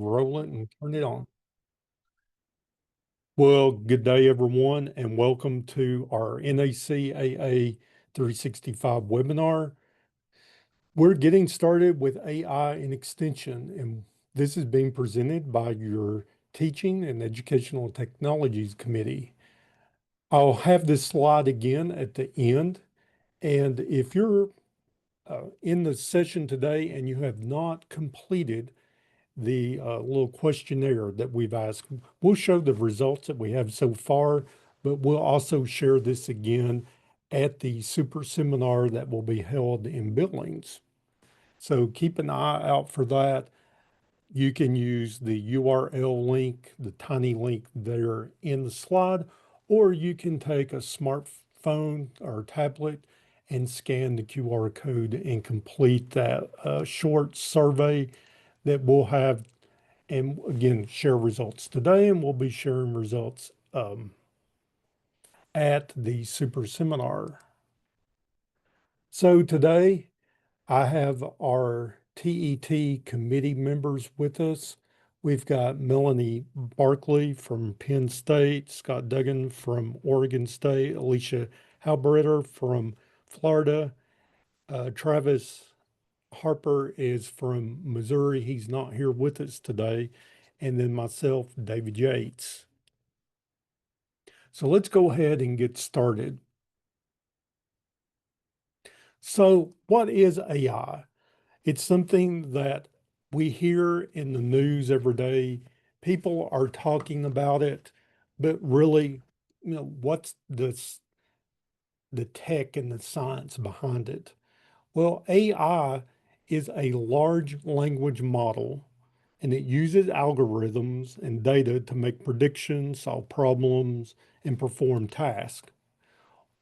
roll it and turn it on. Well, good day, everyone, and welcome to our NACAA 365 webinar. We're getting started with AI and extension, and this is being presented by your Teaching and Educational Technologies Committee. I'll have this slide again at the end, and if you're in the session today and you have not completed the little questionnaire that we've asked. We'll show the results that we have so far, but we'll also share this again at the super seminar that will be held in Billings. So keep an eye out for that. You can use the URL link, the tiny link there in the slide, or you can take a smartphone or tablet and scan the QR code and complete that short survey that we'll have, and again, share results today, and we'll be sharing results at the super seminar. So today I have our TET committee members with us. We've got Melanie Barkley from Penn State, Scott Duggan from Oregon State, Alicia Halbritter from Florida, Travis Harper is from Missouri. He's not here with us today. And then myself, David Yates. So let's go ahead and get started. So what is AI? It's something that we hear in the news every day. People are talking about it, but really, what's the tech and the science behind it? Well, AI is a large language model, and it uses algorithms and data to make predictions, solve problems, and perform tasks.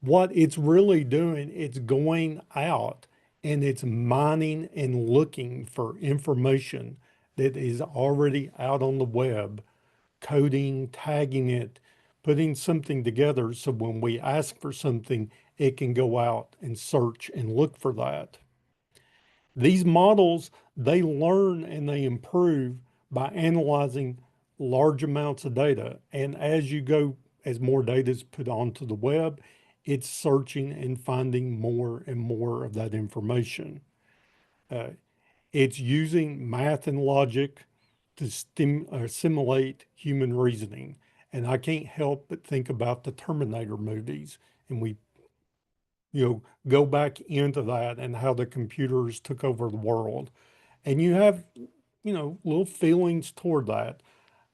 What it's really doing, it's going out and it's mining and looking for information that is already out on the web, coding, tagging it, putting something together so when we ask for something, it can go out and search and look for that. These models, they learn and they improve by analyzing large amounts of data. And as more data is put onto the web, it's searching and finding more and more of that information. It's using math and logic to simulate human reasoning. And I can't help but think about the Terminator movies. And we go back into that and how the computers took over the world. And you have, little feelings toward that.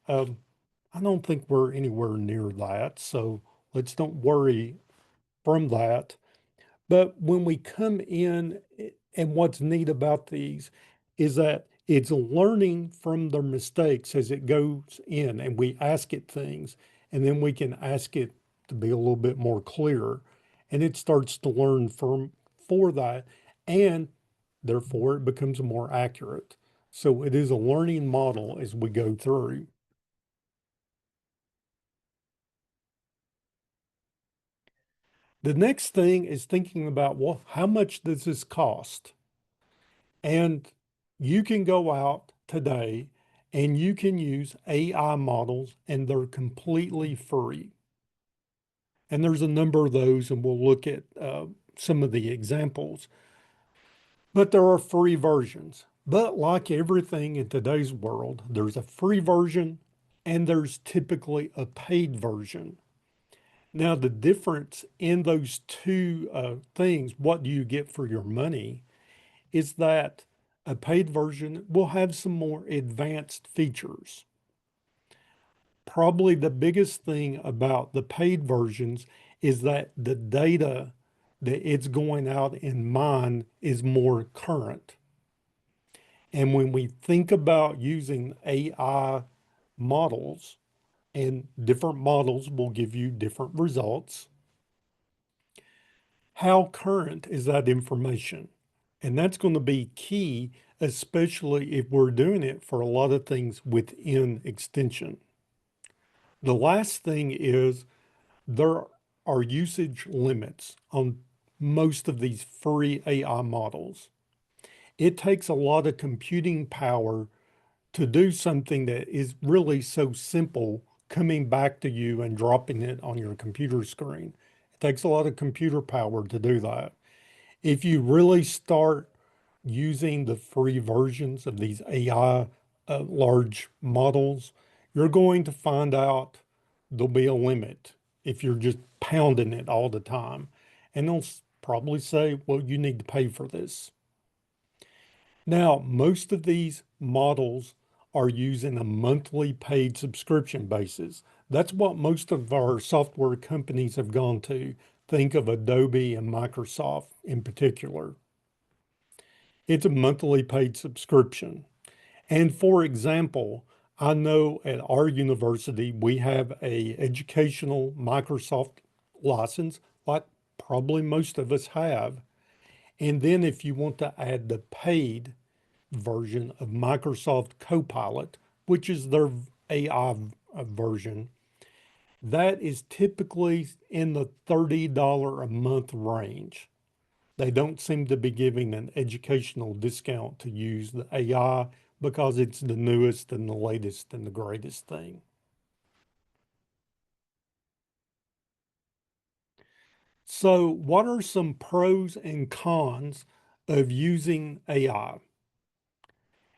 Um, I don't think we're anywhere near that. So let's don't worry from that. But when we come in, and what's neat about these is that it's learning from their mistakes as it goes in, and we ask it things, and then we can ask it to be a little bit more clear, and it starts to learn for that, and therefore it becomes more accurate. So it is a learning model as we go through. The next thing is thinking about, well, how much does this cost? And you can go out today and you can use AI models and they're completely free. And there's a number of those, and we'll look at some of the examples. But there are free versions. But like everything in today's world, there's a free version and there's typically a paid version. Now, the difference in those two things, what do you get for your money, is that a paid version will have some more advanced features. Probably the biggest thing about the paid versions is that the data that it's going out and mine is more current. And when we think about using AI models, and different models will give you different results, how current is that information? And that's going to be key, especially if we're doing it for a lot of things within extension. The last thing is there are usage limits on most of these free AI models. It takes a lot of computing power to do something that is really so simple, coming back to you and dropping it on your computer screen. It takes a lot of computer power to do that. If you really start using the free versions of these AI large models, you're going to find out there'll be a limit if you're just pounding it all the time. And they'll probably say, well, you need to pay for this. Now, most of these models are using a monthly paid subscription basis. That's what most of our software companies have gone to. Think of Adobe and Microsoft in particular. It's a monthly paid subscription. And for example, I know at our university, we have a educational Microsoft license, like probably most of us have. And then if you want to add the paid version of Microsoft Copilot, which is their AI version, that is typically in the $30 a month range. They don't seem to be giving an educational discount to use the AI because it's the newest and the latest and the greatest thing. So, what are some pros and cons of using AI?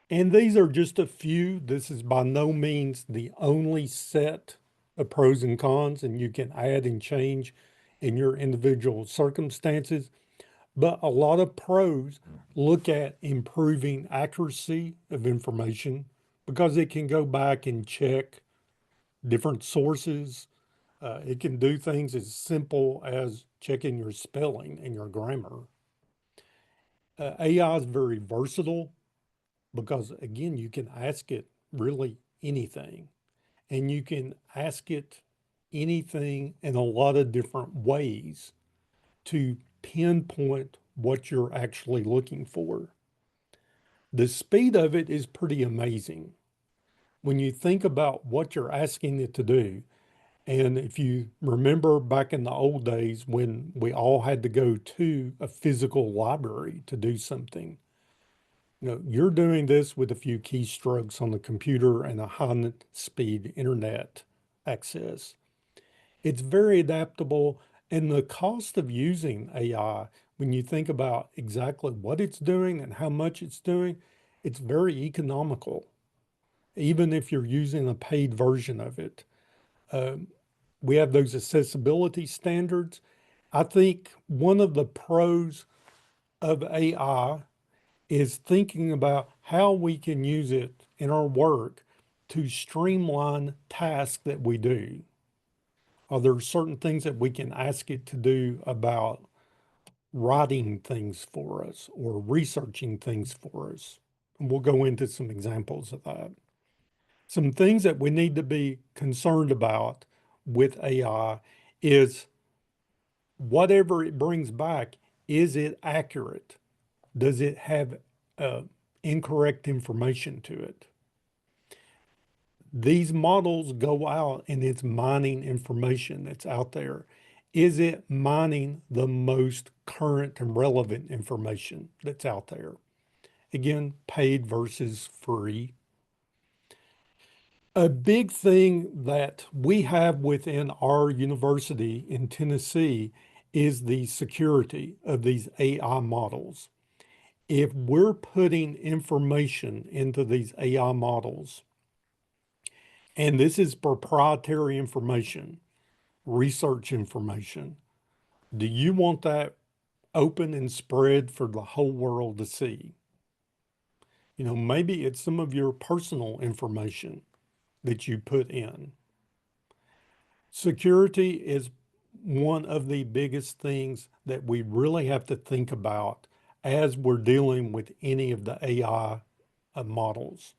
And these are just a few. This is by no means the only set of pros and cons, and you can add and change in your individual circumstances. But a lot of pros look at improving accuracy of information because it can go back and check different sources. It can do things as simple as checking your spelling and your grammar. AI is very versatile because, again, you can ask it really anything, and you can ask it anything in a lot of different ways to pinpoint what you're actually looking for. The speed of it is pretty amazing when you think about what you're asking it to do. And if you remember back in the old days when we all had to go to a physical library to do something, you're doing this with a few keystrokes on the computer and a high speed internet access. It's very adaptable. And the cost of using AI, when you think about exactly what it's doing and how much it's doing, it's very economical, even if you're using a paid version of it. Um, we have those accessibility standards. I think one of the pros of AI is thinking about how we can use it in our work to streamline tasks that we do. Are there certain things that we can ask it to do about writing things for us or researching things for us? And we'll go into some examples of that. Some things that we need to be concerned about with AI is whatever it brings back, is it accurate? Does it have incorrect information to it? These models go out and it's mining information that's out there. Is it mining the most current and relevant information that's out there? Again, paid versus free. A big thing that we have within our university in Tennessee is the security of these AI models. If we're putting information into these AI models, and this is proprietary information, research information, do you want that open and spread for the whole world to see? Maybe it's some of your personal information that you put in. Security is one of the biggest things that we really have to think about as we're dealing with any of the AI models.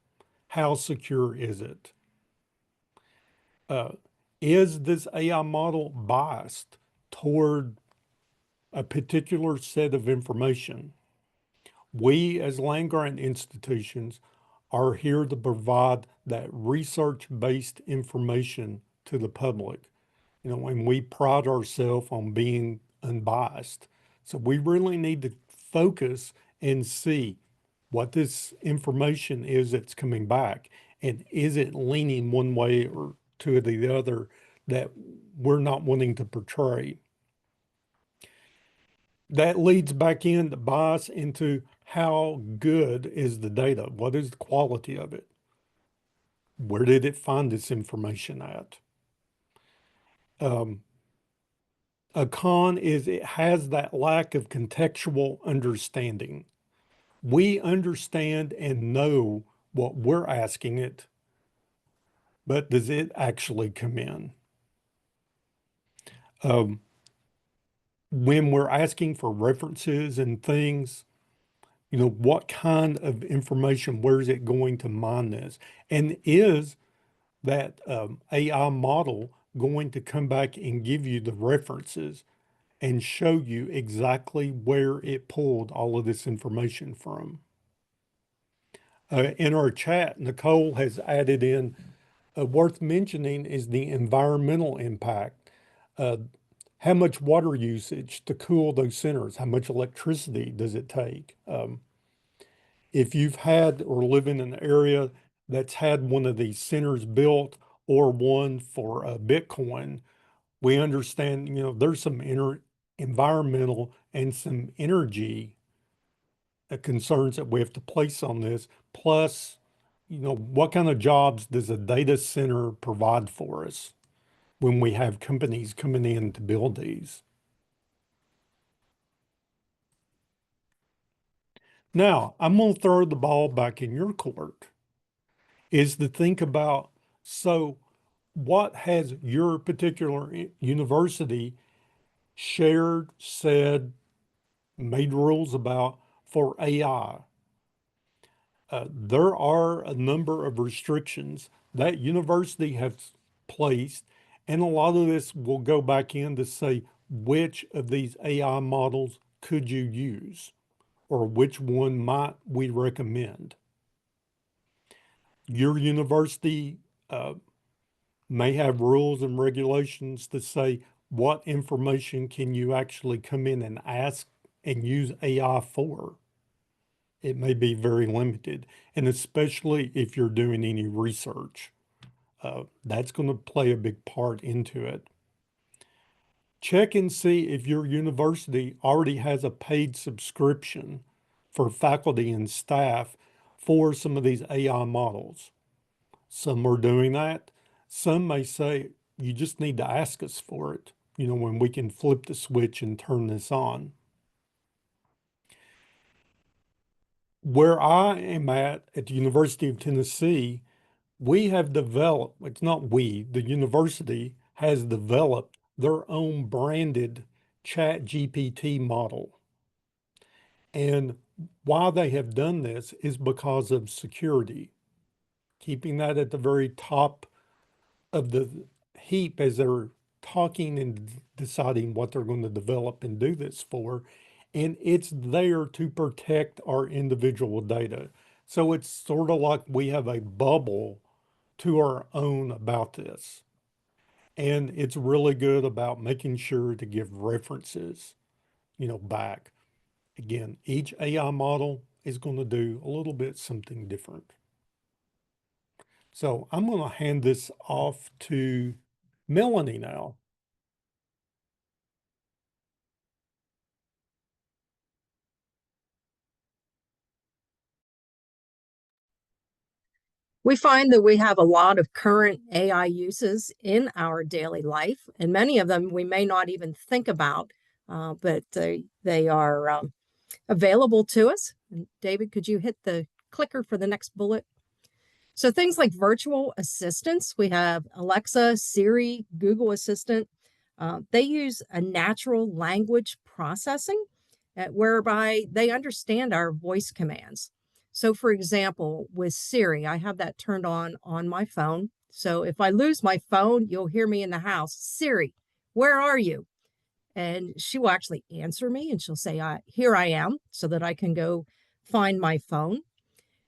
How secure is it? Uh, is this AI model biased toward a particular set of information? We, as land grant institutions, are here to provide that research-based information to the public. And we pride ourselves on being unbiased. So we really need to focus and see, what this information is that's coming back, and is it leaning one way or to the other that we're not wanting to portray. That leads back in the bias into how good is the data? What is the quality of it? Where did it find this information at? A con is it has that lack of contextual understanding. We understand and know what we're asking it, but does it actually come in? Um, when we're asking for references and things, what kind of information, where is it going to mine this? And is that AI model going to come back and give you the references and show you exactly where it pulled all of this information from? In our chat, Nicole has added in, worth mentioning is the environmental impact. Uh, how much water usage to cool those centers? How much electricity does it take? If you've had or live in an area that's had one of these centers built or one for Bitcoin, we understand, there's some environmental and some energy concerns that we have to place on this. Plus, what kind of jobs does a data center provide for us when we have companies coming in to build these? Now, I'm going to throw the ball back in your court, is to think about, so what has your particular university shared, said, made rules about for AI? There are a number of restrictions that university has placed, and a lot of this will go back in to say which of these AI models could you use, or which one might we recommend. Your university may have rules and regulations to say what information can you actually come in and ask and use AI for. It may be very limited, and especially if you're doing any research, that's going to play a big part into it. Check and see if your university already has a paid subscription for faculty and staff for some of these AI models. Some are doing that. Some may say, you just need to ask us for it, when we can flip the switch and turn this on. Where I am at the University of Tennessee, we have developed, it's not we, the university has developed their own branded Chat GPT model. And why they have done this is because of security, keeping that at the very top of the heap as they're talking and deciding what they're going to develop and do this for. And it's there to protect our individual data. So it's sort of like we have a bubble to our own about this. And it's really good about making sure to give references, back. Again, each AI model is going to do a little bit something different. So I'm going to hand this off to Melanie now. We find that we have a lot of current AI uses in our daily life, and many of them we may not even think about, but they are available to us. And David, could you hit the clicker for the next bullet? So things like virtual assistants, we have Alexa, Siri, Google Assistant. They use a natural language processing whereby they understand our voice commands. So for example, with Siri, I have that turned on my phone. So if I lose my phone, you'll hear me in the house, Siri, where are you? And she will actually answer me and she'll say, here I am, so that I can go find my phone.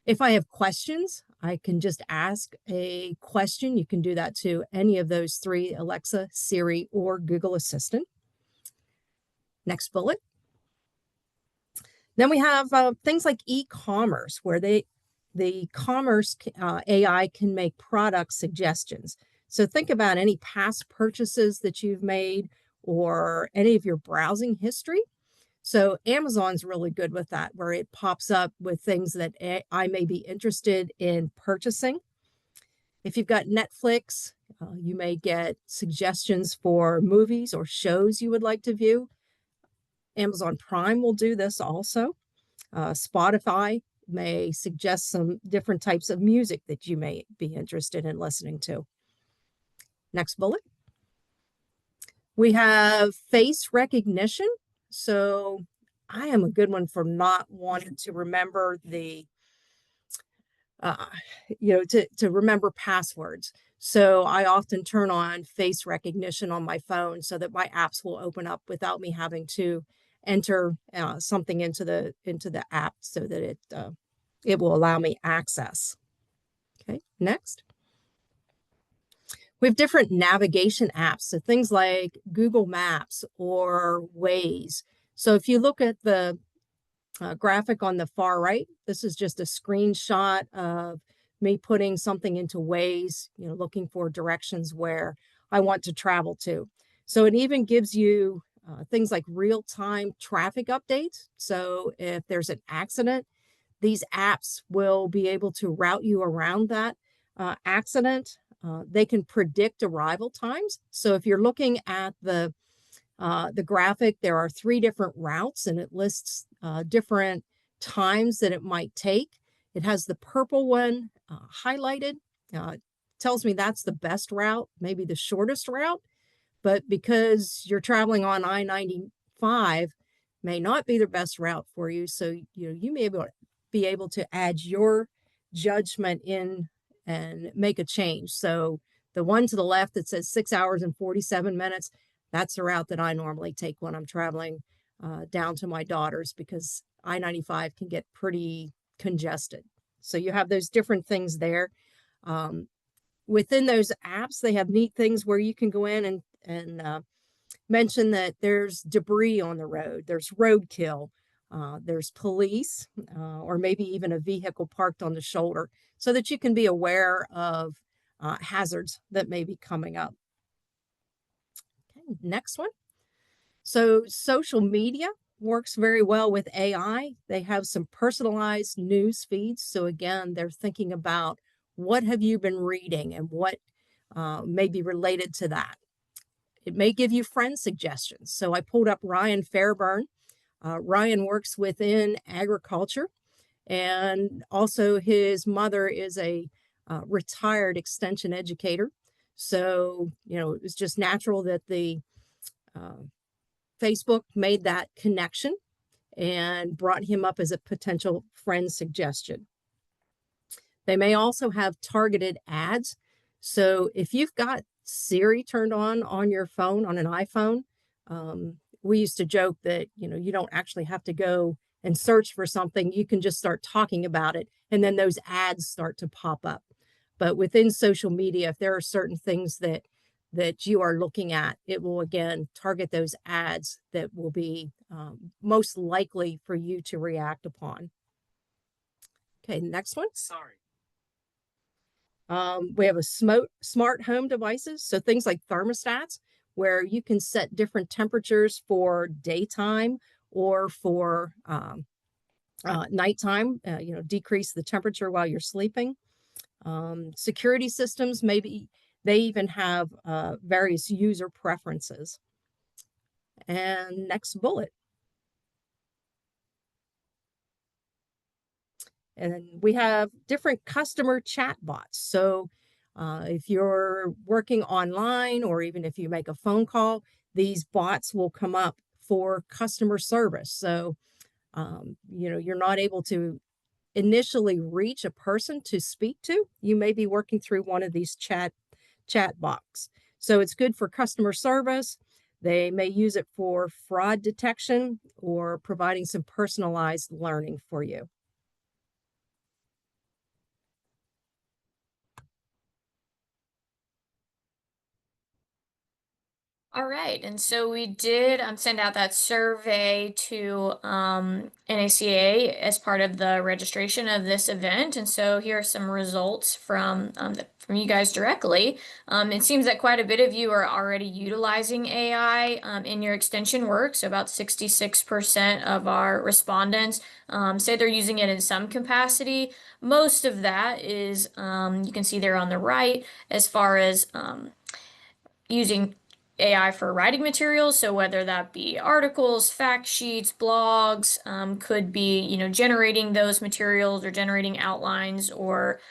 If I have questions, I can just ask a question. You can do that to any of those three, Alexa, Siri, or Google Assistant. Next bullet. Then we have things like e-commerce, where the commerce AI can make product suggestions. So think about any past purchases that you've made or any of your browsing history. So Amazon's really good with that, where it pops up with things that I may be interested in purchasing. If you've got Netflix, you may get suggestions for movies or shows you would like to view. Amazon Prime will do this also. Spotify may suggest some different types of music that you may be interested in listening to. Next bullet. We have face recognition. So I am a good one for not wanting to remember the, to remember passwords. So I often turn on face recognition on my phone so that my apps will open up without me having to enter something into the app so that it will allow me access. Okay, next. We have different navigation apps, so things like Google Maps or Waze. So if you look at the graphic on the far right, this is just a screenshot of me putting something into Waze, looking for directions where I want to travel to. So it even gives you things like real-time traffic updates. So if there's an accident, these apps will be able to route you around that accident. They can predict arrival times. So if you're looking at the graphic, there are 3 different routes, and it lists different times that it might take. It has the purple one highlighted. Tells me that's the best route, maybe the shortest route. But because you're traveling on I-95, may not be the best route for you. So you may be able to add your judgment in and make a change. So the one to the left that says 6 hours and 47 minutes, that's the route that I normally take when I'm traveling down to my daughter's, because I-95 can get pretty congested. So you have those different things there. Within those apps, they have neat things where you can go in and mention that there's debris on the road, there's roadkill, there's police, or maybe even a vehicle parked on the shoulder, so that you can be aware of hazards that may be coming up. Okay, next one. So social media works very well with AI. They have some personalized news feeds. So again, they're thinking about what have you been reading and what may be related to that. It may give you friend suggestions. So I pulled up Ryan Fairburn. Ryan works within agriculture, and also his mother is a retired extension educator. So, it was just natural that the Facebook made that connection and brought him up as a potential friend suggestion. They may also have targeted ads. So if you've got Siri turned on your phone, on an iPhone, we used to joke that, you don't actually have to go and search for something. You can just start talking about it, and then those ads start to pop up. But within social media, if there are certain things that you are looking at, it will again target those ads that will be most likely for you to react upon. Okay, next one. Sorry. We have a smart home devices, so things like thermostats, where you can set different temperatures for daytime or for nighttime, decrease the temperature while you're sleeping. Security systems, maybe they even have various user preferences. And next bullet. And we have different customer chat bots. So if you're working online, or even if you make a phone call, these bots will come up for customer service. So, you're not able to initially reach a person to speak to. You may be working through one of these chat box. So it's good for customer service. They may use it for fraud detection or providing some personalized learning for you. All right, and so we did send out that survey to NACA as part of the registration of this event, and so here are some results from from you guys directly. It seems that quite a bit of you are already utilizing AI in your extension work. So about 66% of our respondents say they're using it in some capacity. Most of that is you can see there on the right as far as using AI for writing materials. So whether that be articles, fact sheets, blogs, could be, generating those materials or generating outlines or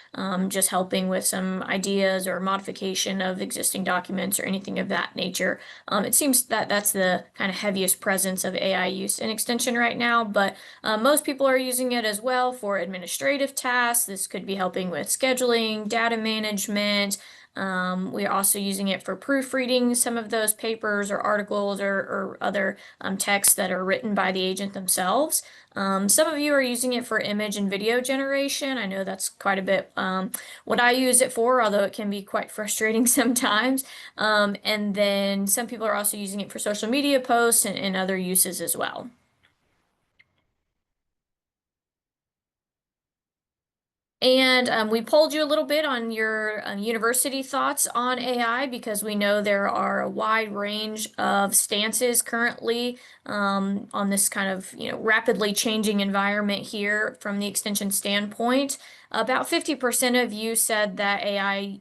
just helping with some ideas or modification of existing documents or anything of that nature. It seems that that's the kind of heaviest presence of AI use in extension right now, but most people are using it as well for administrative tasks. This could be helping with scheduling, data management. We are also using it for proofreading some of those papers or articles or other texts that are written by the agent themselves. Some of you are using it for image and video generation. I know that's quite a bit what I use it for, although it can be quite frustrating sometimes. And then some people are also using it for social media posts and other uses as well. And we polled you a little bit on your university thoughts on AI because we know there are a wide range of stances currently on this kind of rapidly changing environment here from the extension standpoint. About 50% of you said that AI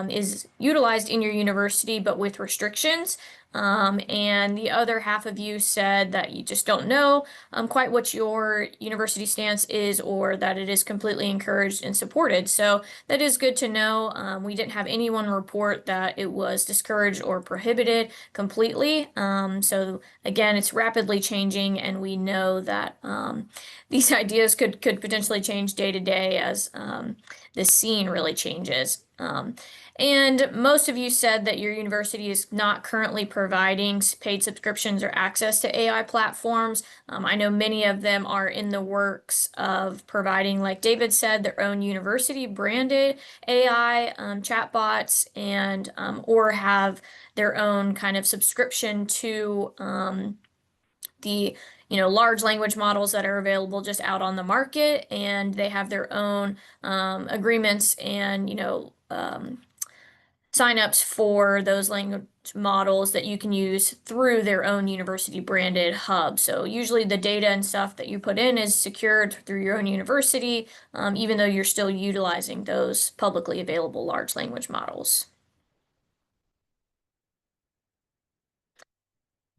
is utilized in your university, but with restrictions. And the other half of you said that you just don't know quite what your university stance is, or that it is completely encouraged and supported. So that is good to know. We didn't have anyone report that it was discouraged or prohibited completely. So again, it's rapidly changing, and we know that these ideas could potentially change day to day as the scene really changes. And most of you said that your university is not currently providing paid subscriptions or access to AI platforms. I know many of them are in the works of providing, like David said, their own university branded AI chatbots and or have their own kind of subscription to the large language models that are available just out on the market, and they have their own agreements and signups for those language models that you can use through their own university branded hub. So usually the data and stuff that you put in is secured through your own university, even though you're still utilizing those publicly available large language models.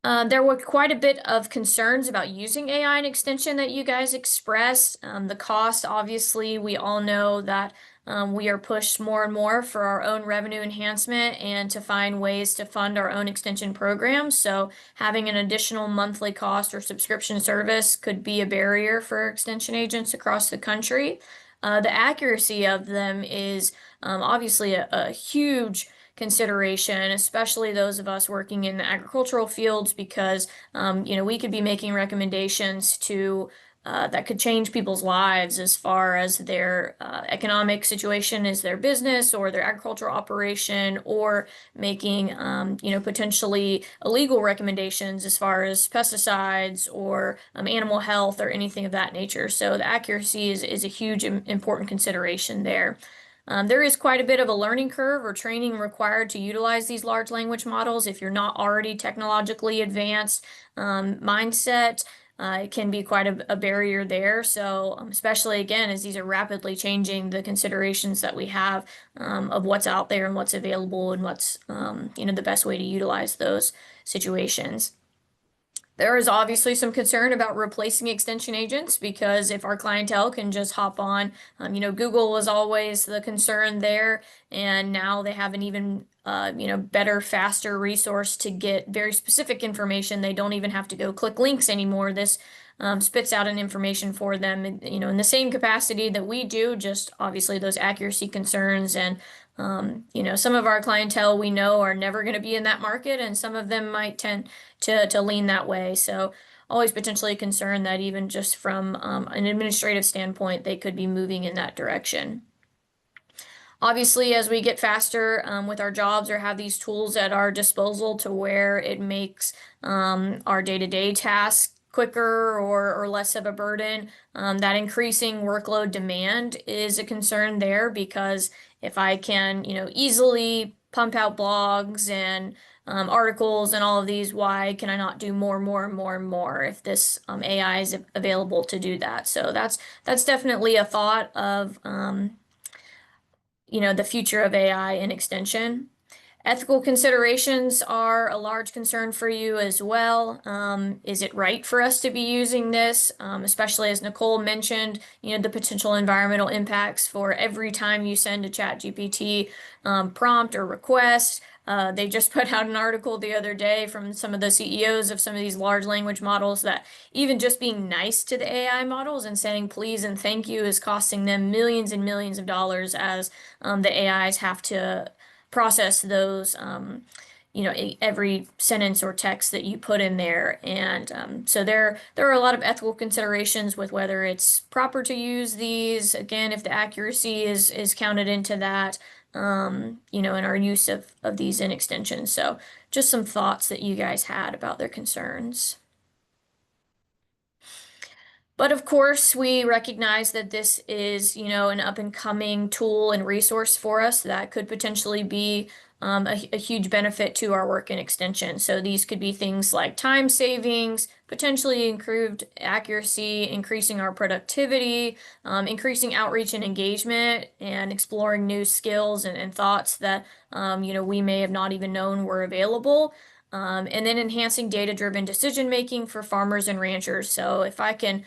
There were quite a bit of concerns about using AI and extension that you guys expressed. The cost, obviously, we all know that we are pushed more and more for our own revenue enhancement and to find ways to fund our own extension programs. So having an additional monthly cost or subscription service could be a barrier for extension agents across the country. The accuracy of them is obviously a huge consideration, especially those of us working in the agricultural fields, because we could be making recommendations to that could change people's lives as far as their economic situation is their business or their agricultural operation, or making potentially illegal recommendations as far as pesticides or animal health or anything of that nature. So the accuracy is a huge important consideration there. There is quite a bit of a learning curve or training required to utilize these large language models. If you're not already technologically advanced mindset, it can be quite a barrier there. So especially again, as these are rapidly changing, the considerations that we have of what's out there and what's available and what's the best way to utilize those situations. There is obviously some concern about replacing extension agents, because if our clientele can just hop on, Google was always the concern there, and now they have an even better, faster resource to get very specific information. They don't even have to go click links anymore. This spits out an information for them, in the same capacity that we do, just obviously those accuracy concerns. And some of our clientele we know are never going to be in that market, and some of them might tend to lean that way. So always potentially a concern that even just from an administrative standpoint, they could be moving in that direction. Obviously, as we get faster with our jobs or have these tools at our disposal to where it makes our day-to-day tasks quicker or less of a burden, that increasing workload demand is a concern there because if I can, easily pump out blogs and articles and all of these, why can I not do more and more and more and more if this AI is available to do that? So that's definitely a thought of the future of AI in extension. Ethical considerations are a large concern for you as well. Is it right for us to be using this? Especially as Nicole mentioned, the potential environmental impacts for every time you send a ChatGPT prompt or request. They just put out an article the other day from some of the CEOs of some of these large language models that even just being nice to the AI models and saying please and thank you is costing them millions and millions of dollars as the AIs have to process those every sentence or text that you put in there. And so there are a lot of ethical considerations with whether it's proper to use these, again, if the accuracy is counted into that, in our use of these in extensions. So just some thoughts that you guys had about their concerns. But of course, we recognize that this is, an up and coming tool and resource for us that could potentially be a huge benefit to our work in extension. So these could be things like time savings, potentially improved accuracy, increasing our productivity, increasing outreach and engagement, and exploring new skills and thoughts that, we may have not even known were available. And then enhancing data-driven decision making for farmers and ranchers. So if I can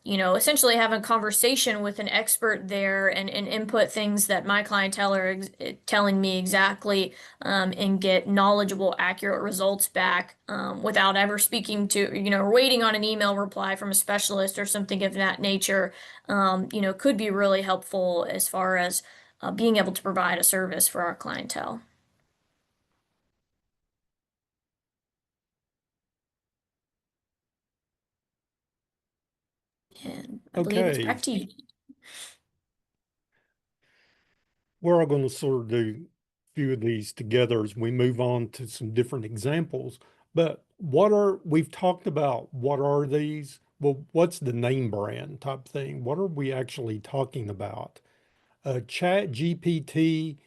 essentially have a conversation with an expert there and input things that my clientele are telling me exactly, and get knowledgeable, accurate results back, without ever speaking to, or waiting on an email reply from a specialist or something of that nature, could be really helpful as far as being able to provide a service for our clientele. And I believe it's back to you. We're all going to sort of do a few of these together as we move on to some different examples. But we've talked about what are these? Well, what's the name brand type thing? What are we actually talking about? ChatGPT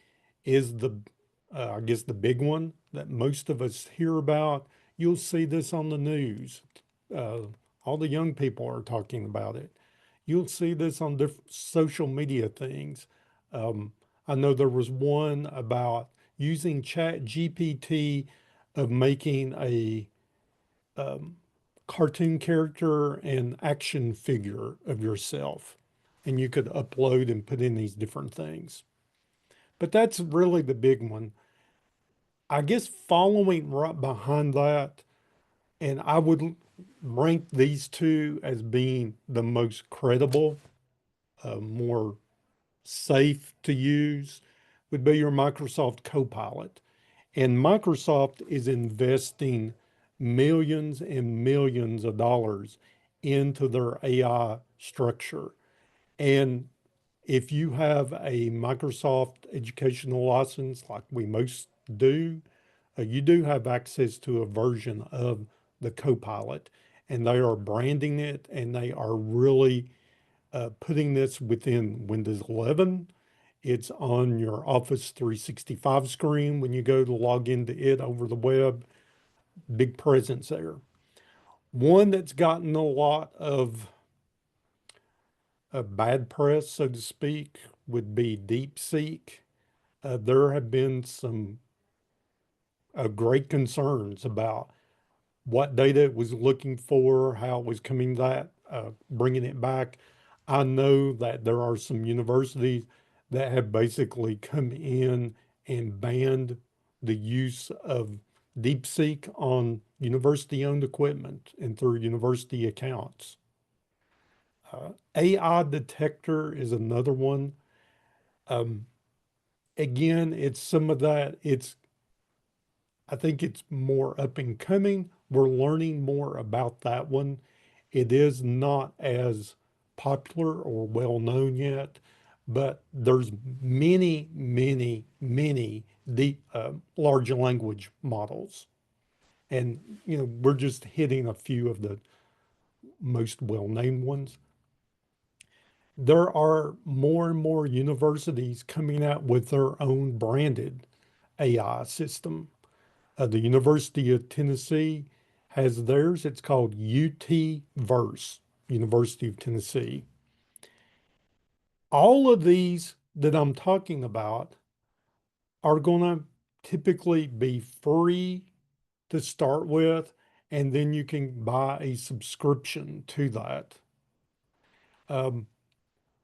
is I guess the big one that most of us hear about. You'll see this on the news. All the young people are talking about it. You'll see this on different social media things. I know there was one about using ChatGPT of making a cartoon character and action figure of yourself. And you could upload and put in these different things. But that's really the big one. I guess following right behind that, and I would rank these two as being the most credible, more safe to use, would be your Microsoft Copilot. And Microsoft is investing millions and millions of dollars into their AI structure. And if you have a Microsoft educational license, like we most do, you do have access to a version of the Copilot, and they are branding it and they are really putting this within Windows 11. It's on your Office 365 screen when you go to log into it over the web. Big presence there. One that's gotten a lot of bad press, so to speak, would be DeepSeek. There have been some great concerns about what data it was looking for, how it was coming that, bringing it back. I know that there are some universities that have basically come in and banned the use of DeepSeek on university-owned equipment and through university accounts. AI detector is another one. Again, it's some of that. I think it's more up and coming. We're learning more about that one. It is not as popular or well known yet, but there's many, many, many deep large language models. And, we're just hitting a few of the most well-named ones. There are more and more universities coming out with their own branded AI system. The University of Tennessee has theirs. It's called UT Verse, University of Tennessee. All of these that I'm talking about are going to typically be free to start with, and then you can buy a subscription to that.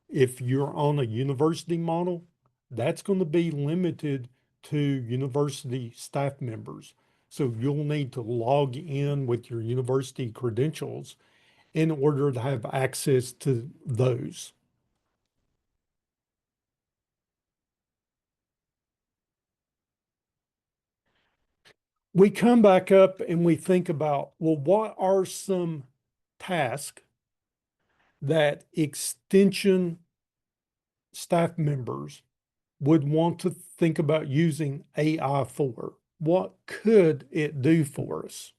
If you're on a university model, that's going to be limited to university staff members. So you'll need to log in with your university credentials in order to have access to those. We come back up and we think about, well, what are some tasks that extension staff members would want to think about using AI for? What could it do for us?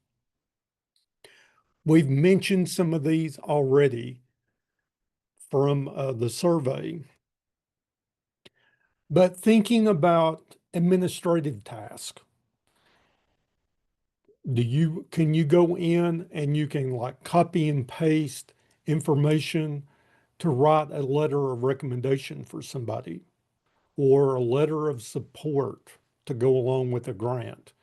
We've mentioned some of these already from the survey, but thinking about administrative tasks, can you go in and you can like copy and paste information to write a letter of recommendation for somebody or a letter of support to go along with a grant?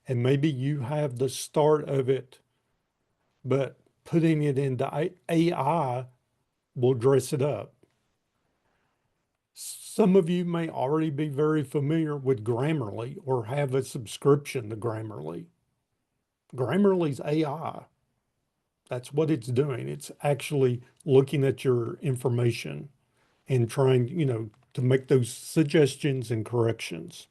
And maybe you have the start of it, but putting it into AI will dress it up. Some of you may already be very familiar with Grammarly or have a subscription to Grammarly. Grammarly's AI. That's what it's doing. It's actually looking at your information and trying, to make those suggestions and corrections.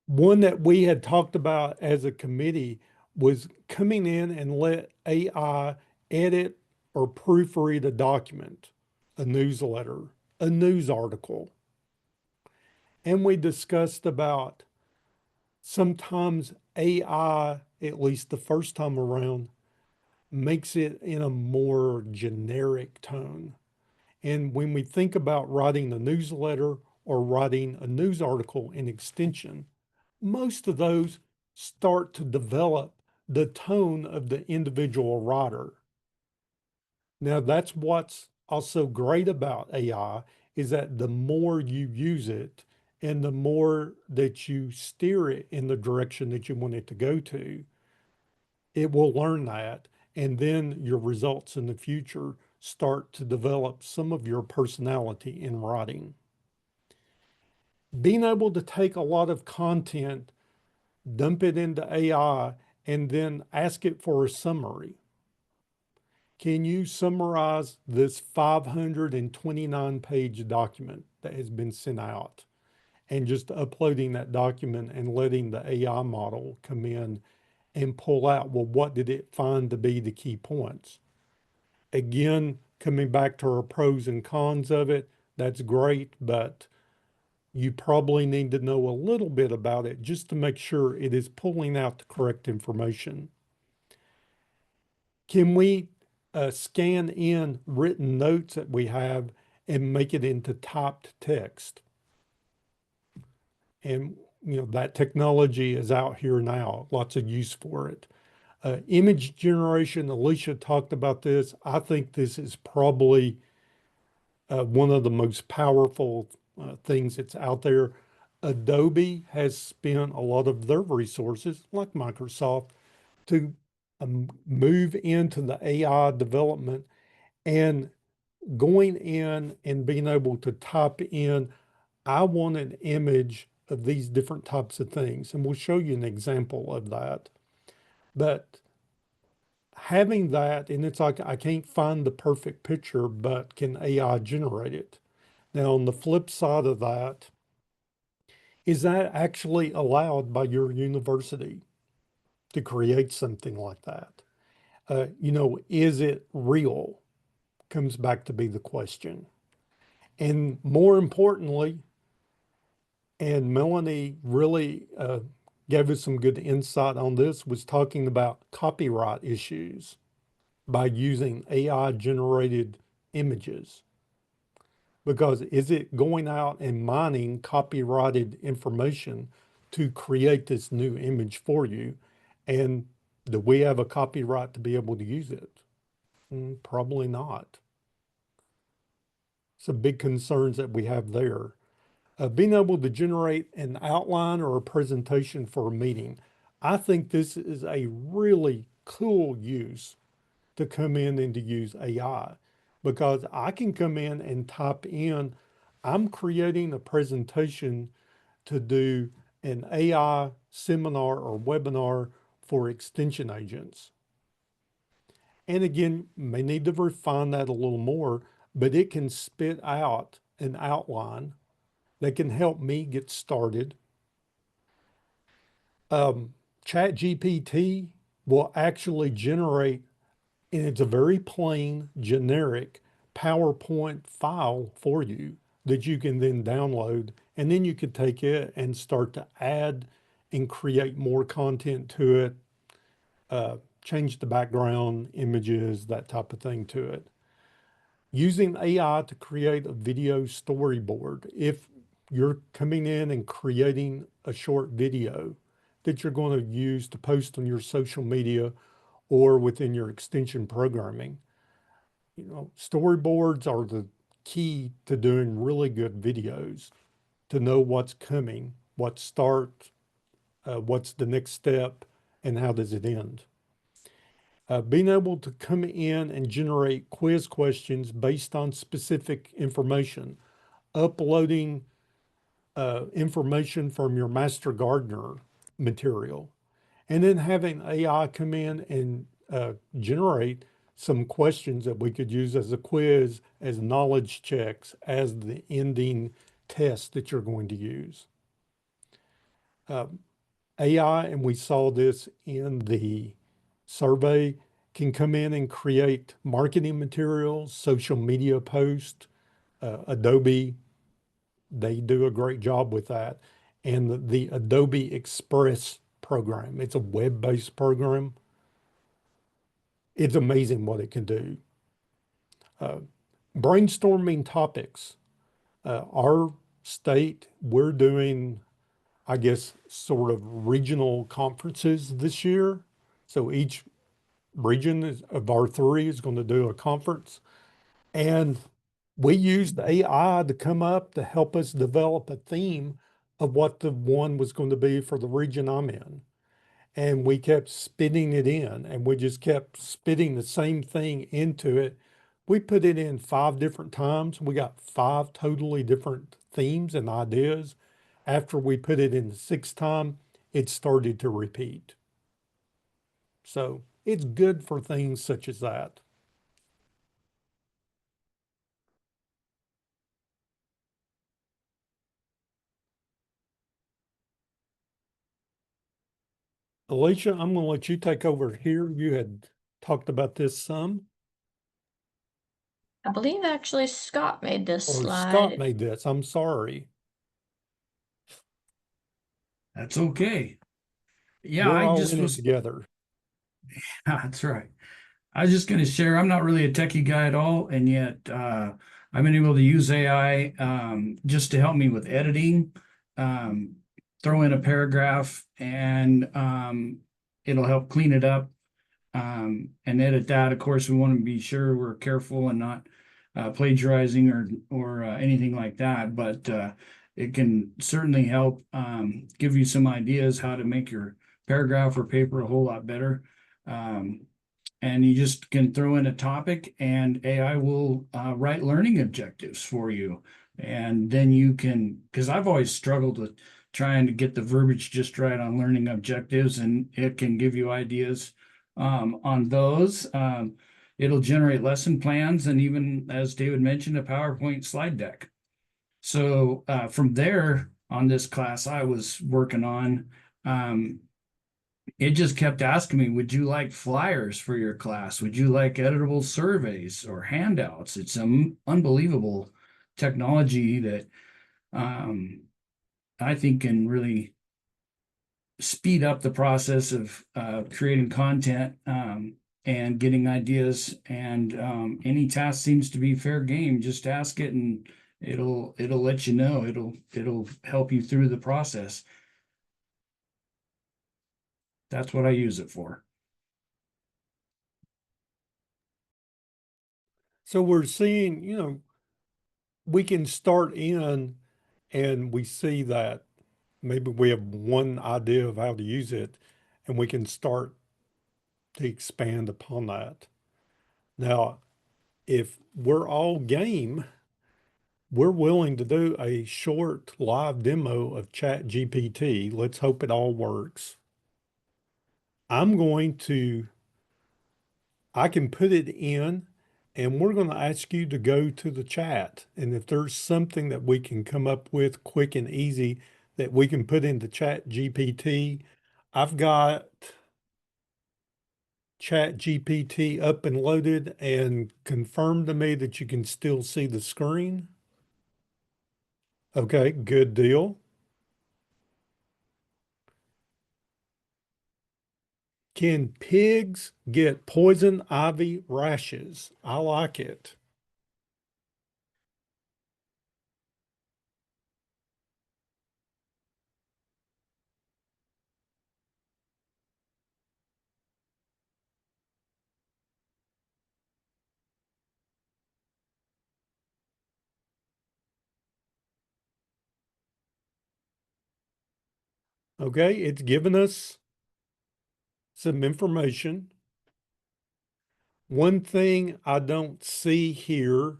One that we had talked about as a committee was coming in and let AI edit or proofread a document, a newsletter, a news article. And we discussed about sometimes AI, at least the first time around, makes it in a more generic tone. And when we think about writing a newsletter or writing a news article in extension, most of those start to develop the tone of the individual writer. Now, that's what's also great about AI is that the more you use it and the more that you steer it in the direction that you want it to go to, it will learn that. And then your results in the future start to develop some of your personality in writing. Being able to take a lot of content, dump it into AI, and then ask it for a summary. Can you summarize this 529-page document that has been sent out? And just uploading that document and letting the AI model come in and pull out, well, what did it find to be the key points? Again, coming back to our pros and cons of it, that's great, but you probably need to know a little bit about it just to make sure it is pulling out the correct information. Can we scan in written notes that we have and make it into typed text? And that technology is out here now, lots of use for it. Image generation, Alicia talked about this. I think this is probably one of the most powerful things that's out there. Adobe has spent a lot of their resources, like Microsoft, to move into the AI development and going in and being able to type in, I want an image of these different types of things. And we'll show you an example of that. But having that, and it's like, I can't find the perfect picture, but can AI generate it? Now, on the flip side of that, is that actually allowed by your university to create something like that? Is it real? comes back to be the question. And more importantly, and Melanie really gave us some good insight on this, was talking about copyright issues by using AI generated images. Because is it going out and mining copyrighted information to create this new image for you? And do we have a copyright to be able to use it? Probably not. Some big concerns that we have there. Being able to generate an outline or a presentation for a meeting. I think this is a really cool use to come in and to use AI, because I can come in and type in, I'm creating a presentation to do an AI seminar or webinar for extension agents. And again, may need to refine that a little more, but it can spit out an outline that can help me get started. ChatGPT will actually generate, and it's a very plain, generic PowerPoint file for you that you can then download. And then you could take it and start to add and create more content to it, change the background, images, that type of thing to it. Using AI to create a video storyboard. If you're coming in and creating a short video that you're going to use to post on your social media or within your extension programming, storyboards are the key to doing really good videos, to know what's coming, what starts, what's the next step, and how does it end. Being able to come in and generate quiz questions based on specific information, uploading information from your Master Gardener material, and then having AI come in and generate some questions that we could use as a quiz, as knowledge checks, as the ending test that you're going to use. AI, and we saw this in the survey, can come in and create marketing materials, social media posts. Adobe, they do a great job with that. And the Adobe Express program, it's a web-based program. It's amazing what it can do. Brainstorming topics. Our state, we're doing, I guess, sort of regional conferences this year. So each region of our three is going to do a conference. And we used AI to come up to help us develop a theme of what the one was going to be for the region I'm in. And we kept spitting it in, and we just kept spitting the same thing into it. We put it in 5 different times. We got 5 totally different themes and ideas. After we put it in the 6th time, it started to repeat. So it's good for things such as that. Alicia, I'm going to let you take over here. You had talked about this some. I believe actually Scott made this Or slide. Scott made this. I'm sorry. That's okay. Yeah, We're I all just in it was, together. that's right. I was just going to share, I'm not really a techie guy at all, and yet I've been able to use AI just to help me with editing, throw in a paragraph, and it'll help clean it up and edit that. Of course, we want to be sure we're careful and not plagiarizing or anything like that, but it can certainly help give you some ideas how to make your paragraph or paper a whole lot better. And you just can throw in a topic and AI will write learning objectives for you. And then you can, because I've always struggled with trying to get the verbiage just right on learning objectives, and it can give you ideas on those. It'll generate lesson plans and even, as David mentioned, a PowerPoint slide deck. So from there on this class I was working on, it just kept asking me, would you like flyers for your class? Would you like editable surveys or handouts? It's some unbelievable technology that um, I think can really speed up the process of creating content and getting ideas. And any task seems to be fair game. Just ask it, and it'll let you know. It'll help you through the process. That's what I use it for. So we're seeing, we can start in and we see that maybe we have one idea of how to use it and we can start to expand upon that. Now, if we're all game, we're willing to do a short live demo of Chat GPT. Let's hope it all works. I can put it in and we're going to ask you to go to the chat. And if there's something that we can come up with quick and easy that we can put into Chat GPT, I've got Chat GPT up and loaded and confirmed to me that you can still see the screen. Okay, good deal. Can pigs get poison ivy rashes? I like it. Okay, it's given us some information. One thing I don't see here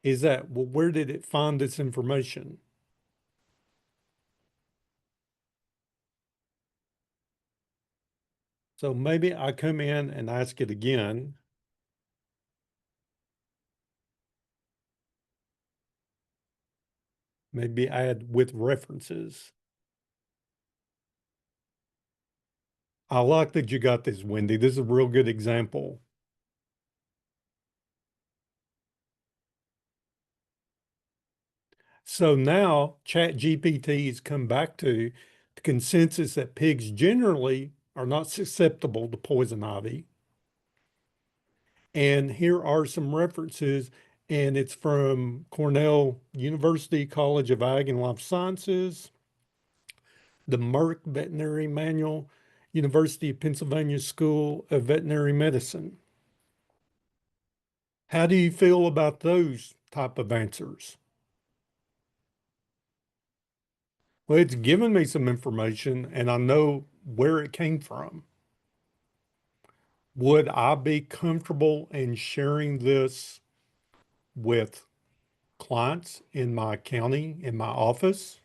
is that, well, where did it find this information? So maybe I come in and ask it again. Maybe add with references. I like that you got this, Wendy. This is a real good example. So now ChatGPT has come back to the consensus that pigs generally are not susceptible to poison ivy. And here are some references, and it's from Cornell University College of Ag and Life Sciences, the Merck Veterinary Manual, University of Pennsylvania School of Veterinary Medicine. How do you feel about those type of answers? Well, it's given me some information and I know where it came from. Would I be comfortable in sharing this with clients in my county, in my office?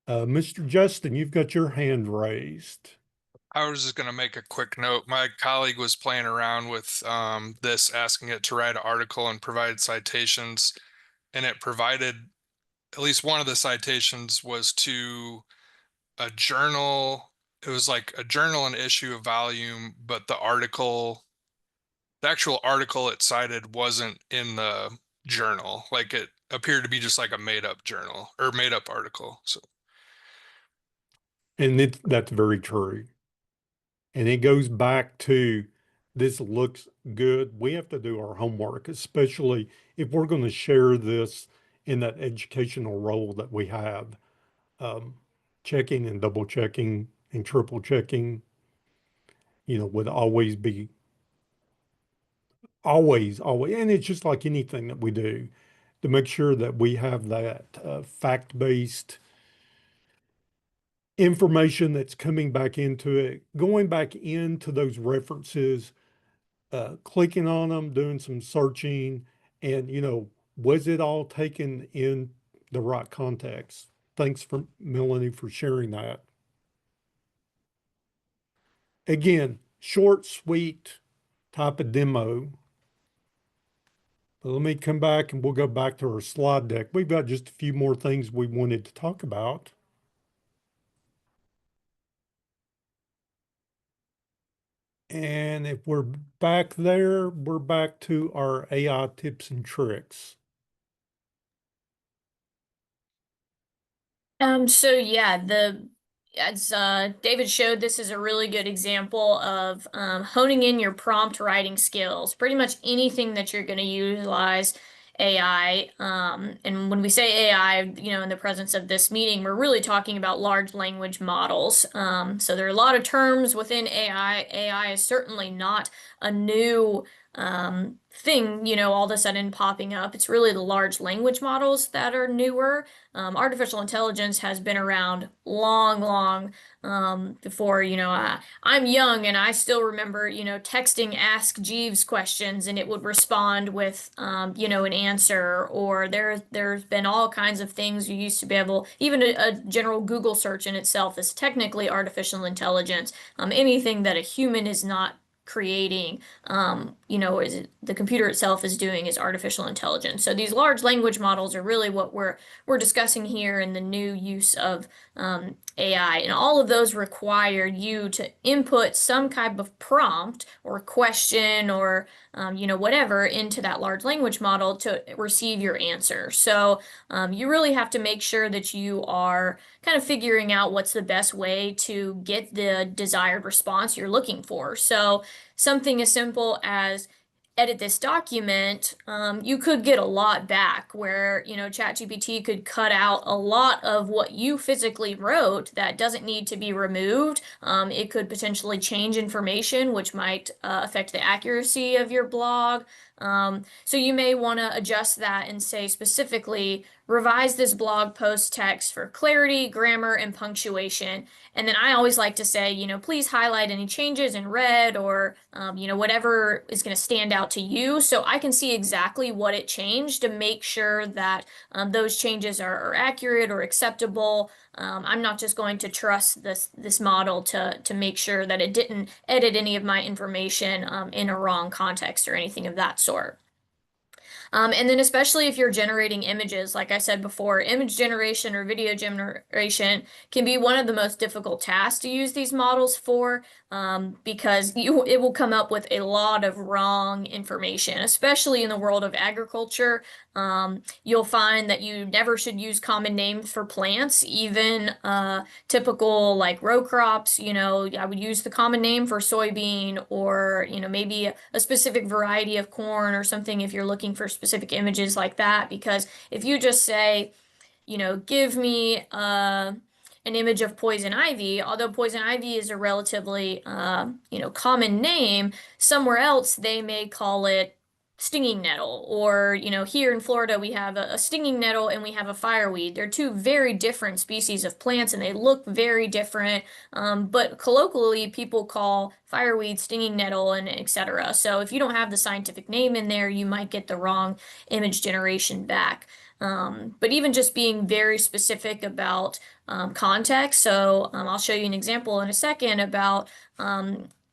Mr. Justin, you've got your hand raised. I was just going to make a quick note. My colleague was playing around with this, asking it to write an article and provide citations, and it provided at least one of the citations was to a journal. It was like a journal and issue of volume, but the actual article it cited wasn't in the journal. Like it appeared to be just like a made up journal or made up article. So, And that's very true. And it goes back to this looks good. We have to do our homework, especially if we're going to share this in that educational role that we have. Checking and double checking and triple checking, would always be always, always. And it's just like anything that we do to make sure that we have that fact-based information that's coming back into it, going back into those references, clicking on them, doing some searching, and was it all taken in the right context? Thanks for Melanie for sharing that. Again, short, sweet type of demo. But let me come back and we'll go back to our slide deck. We've got just a few more things we wanted to talk about. And if we're back there, we're back to our AI tips and tricks. So yeah, as David showed, this is a really good example of honing in your prompt writing skills. Pretty much anything that you're going to utilize AI. And when we say AI, in the presence of this meeting, we're really talking about large language models. So there are a lot of terms within AI. AI is certainly not a new thing, all of a sudden popping up. It's really the large language models that are newer. Artificial intelligence has been around long before, I'm young and I still remember, texting Ask Jeeves questions and it would respond with, an answer, or there's been all kinds of things you used to be able, even a general Google search in itself is technically artificial intelligence. Anything that a human is not creating, is the computer itself is doing is artificial intelligence. So these large language models are really what we're discussing here in the new use of AI, and all of those require you to input some type of prompt or question or whatever into that large language model to receive your answer. So you really have to make sure that you are kind of figuring out what's the best way to get the desired response you're looking for. So something as simple as edit this document, you could get a lot back where, ChatGPT could cut out a lot of what you physically wrote that doesn't need to be removed. It could potentially change information, which might affect the accuracy of your blog. So you may want to adjust that and say specifically, revise this blog post text for clarity, grammar, and punctuation. And then I always like to say, please highlight any changes in red or, whatever is going to stand out to you so I can see exactly what it changed to make sure that those changes are accurate or acceptable. I'm not just going to trust this model to make sure that it didn't edit any of my information in a wrong context or anything of that sort. And then especially if you're generating images, like I said before, image generation or video generation can be one of the most difficult tasks to use these models for, because it will come up with a lot of wrong information, especially in the world of agriculture. You'll find that you never should use common names for plants, even typical like row crops. I would use the common name for soybean, or maybe a specific variety of corn or something if you're looking for specific images like that. Because if you just say, give me an image of poison ivy, although poison ivy is a relatively common name, somewhere else they may call it stinging nettle, or here in Florida we have a stinging nettle and we have a fireweed. They're two very different species of plants and they look very different, but colloquially people call fireweed stinging nettle and etc. So if you don't have the scientific name in there, you might get the wrong image generation back. But even just being very specific about context. So I'll show you an example in a second about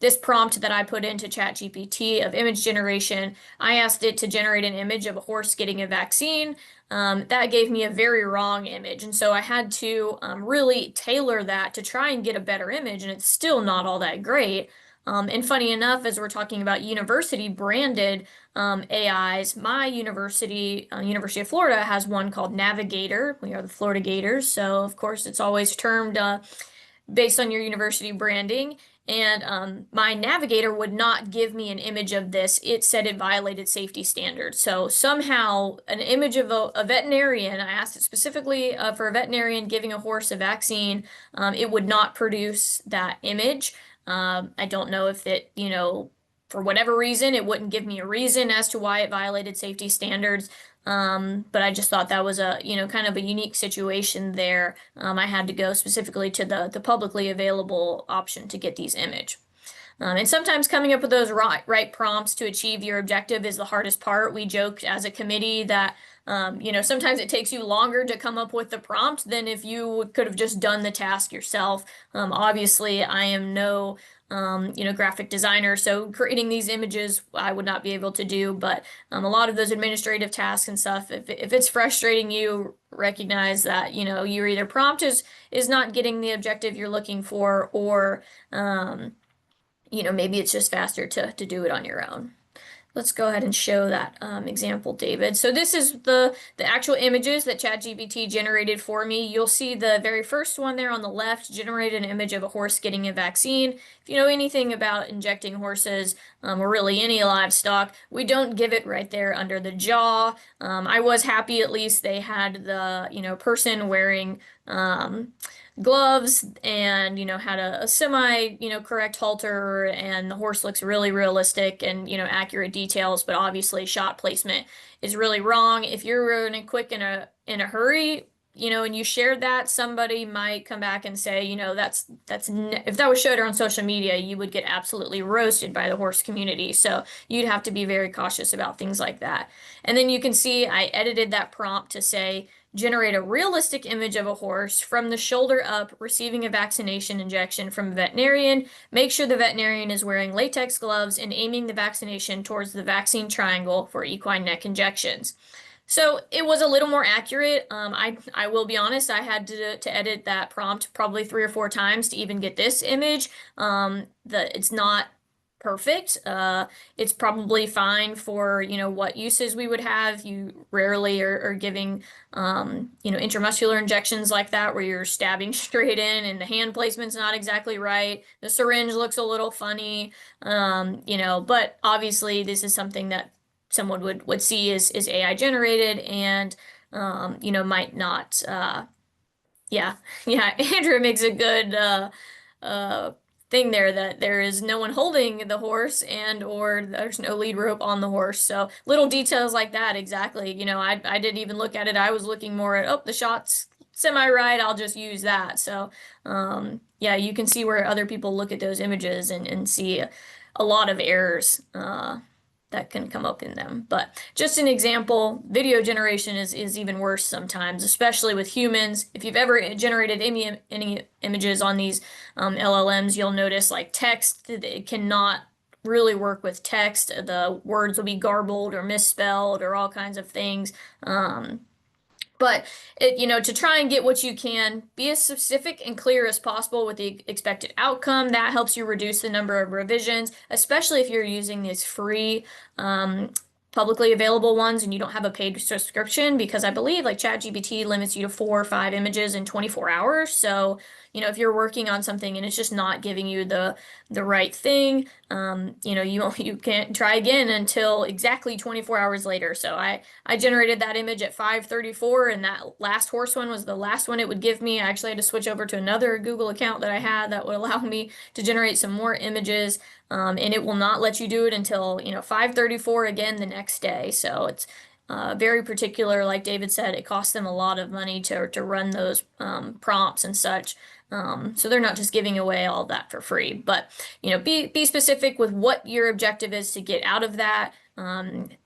this prompt that I put into ChatGPT of image generation. I asked it to generate an image of a horse getting a vaccine. That gave me a very wrong image. And so I had to really tailor that to try and get a better image, and it's still not all that great. And funny enough, as we're talking about university branded AIs, my university, University of Florida, has one called Navigator. We are the Florida Gators. So of course it's always termed based on your university branding. And my Navigator would not give me an image of this. It said it violated safety standards. So somehow an image of a veterinarian, I asked it specifically for a veterinarian giving a horse a vaccine, it would not produce that image. I don't know if it, for whatever reason, it wouldn't give me a reason as to why it violated safety standards. But I just thought that was a, kind of a unique situation there. I had to go specifically to the publicly available option to get these image. And sometimes coming up with those right prompts to achieve your objective is the hardest part. We joked as a committee that, sometimes it takes you longer to come up with the prompt than if you could have just done the task yourself. Obviously, I am no graphic designer, so creating these images I would not be able to do, but a lot of those administrative tasks and stuff, if it's frustrating you, recognize that, your either prompt is not getting the objective you're looking for, or maybe it's just faster to do it on your own. Let's go ahead and show that example, David. So this is the actual images that ChatGPT generated for me. You'll see the very first one there on the left generated an image of a horse getting a vaccine. If you know anything about injecting horses or really any livestock, we don't give it right there under the jaw. I was happy at least they had the person wearing gloves and had a semi correct halter, and the horse looks really realistic and accurate details, but obviously shot placement is really wrong. If you're running quick in a hurry, and you shared that, somebody might come back and say, if that was showed on social media, you would get absolutely roasted by the horse community. So you'd have to be very cautious about things like that. And then you can see I edited that prompt to say, generate a realistic image of a horse from the shoulder up receiving a vaccination injection from a veterinarian. Make sure the veterinarian is wearing latex gloves and aiming the vaccination towards the vaccine triangle for equine neck injections. So it was a little more accurate. I will be honest, I had to edit that prompt probably 3 or 4 times to even get this image. It's not perfect. It's probably fine for what uses we would have. You rarely are giving intramuscular injections like that where you're stabbing straight in and the hand placement's not exactly right. The syringe looks a little funny. But obviously this is something that someone would see is AI generated and might not yeah Andrew makes a good thing there that there is no one holding the horse and or there's no lead rope on the horse. So little details like that, exactly. I didn't even look at it. I was looking more at, the shot's semi-right, I'll just use that. So yeah, you can see where other people look at those images and see a lot of errors that can come up in them. But just an example, video generation is even worse sometimes, especially with humans. If you've ever generated any images on these LLMs, you'll notice like text, it cannot really work with text. The words will be garbled or misspelled or all kinds of things. But to try and get what you can, be as specific and clear as possible with the expected outcome. That helps you reduce the number of revisions, especially if you're using these free publicly available ones and you don't have a paid subscription, because I believe like ChatGPT limits you to 4 or 5 images in 24 hours. So, if you're working on something and it's just not giving you the right thing, you can't try again until exactly 24 hours later. So I generated that image at 5:34, and that last horse one was the last one it would give me. I actually had to switch over to another Google account that I had that would allow me to generate some more images. And it will not let you do it until 5:34 again the next day. So it's very particular. Like David said, it costs them a lot of money to run those prompts and such. So they're not just giving away all that for free. But be specific with what your objective is to get out of that.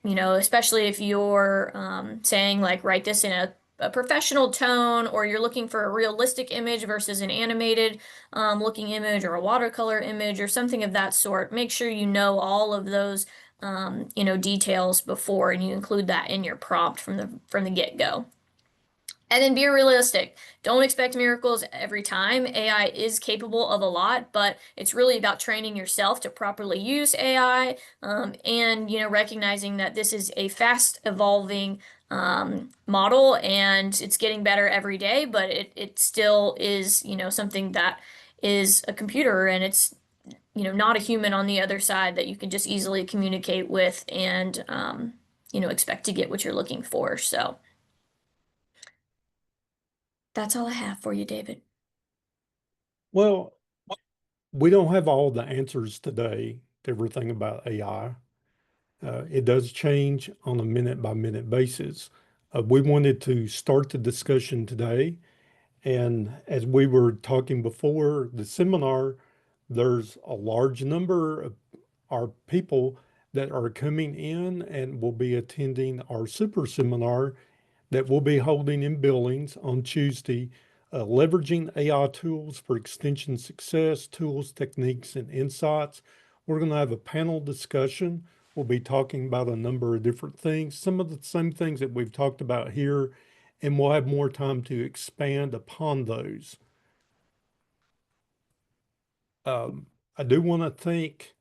Especially if you're saying like write this in a professional tone, or you're looking for a realistic image versus an animated looking image or a watercolor image or something of that sort. Make sure you know all of those details before, and you include that in your prompt from the get-go. And then be realistic. Don't expect miracles every time. AI is capable of a lot, but it's really about training yourself to properly use AI, and recognizing that this is a fast evolving model and it's getting better every day, but it still is something that is a computer, and it's not a human on the other side that you can just easily communicate with and expect to get what you're looking for. So that's all I have for you, David. Well, we don't have all the answers today to everything about AI. It does change on a minute by minute basis. We wanted to start the discussion today. And as we were talking before the seminar, there's a large number of our people that are coming in and will be attending our super seminar that we'll be holding in Billings on Tuesday, leveraging AI tools for extension success, tools, techniques, and insights. We're going to have a panel discussion. We'll be talking about a number of different things, some of the same things that we've talked about here, and we'll have more time to expand upon those. I do want to thank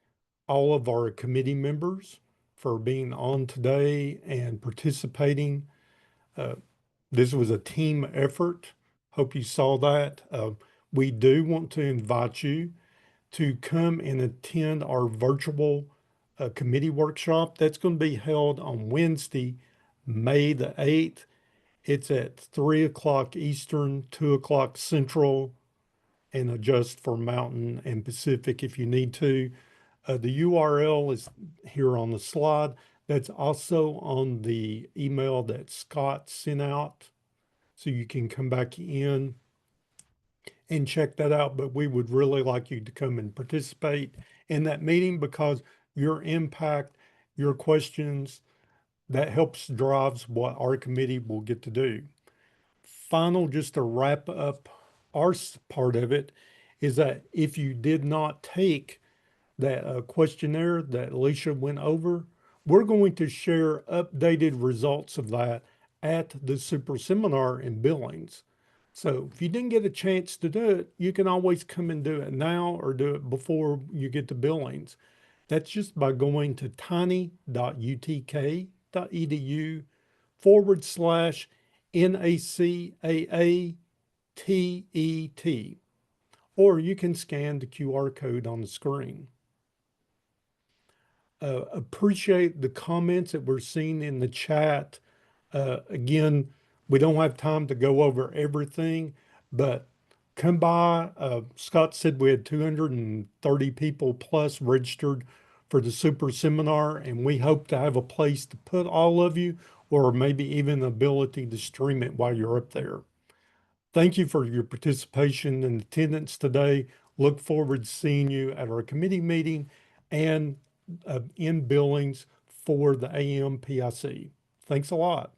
all of our committee members for being on today and participating. This was a team effort. Hope you saw that. We do want to invite you to come and attend our virtual committee workshop. That's going to be held on Wednesday, May the 8th. It's at 3 o'clock Eastern, 2 o'clock Central, and adjust for Mountain and Pacific if you need to. The URL is here on the slide. That's also on the email that Scott sent out. So you can come back in and check that out. But we would really like you to come and participate in that meeting because your impact, your questions, that helps drives what our committee will get to do. Final, just to wrap up our part of it, is that if you did not take that questionnaire that Alicia went over, we're going to share updated results of that at the super seminar in Billings. So if you didn't get a chance to do it, you can always come and do it now or do it before you get to Billings. That's just by going to tiny.utk.edu/NACAATET, or you can scan the QR code on the screen. Appreciate the comments that we're seeing in the chat. Again, we don't have time to go over everything, but come by. Scott said we had 230 people plus registered for the super seminar, and we hope to have a place to put all of you, or maybe even the ability to stream it while you're up there. Thank you for your participation and attendance today. Look forward to seeing you at our committee meeting and in Billings for the AMPIC. Thanks a lot.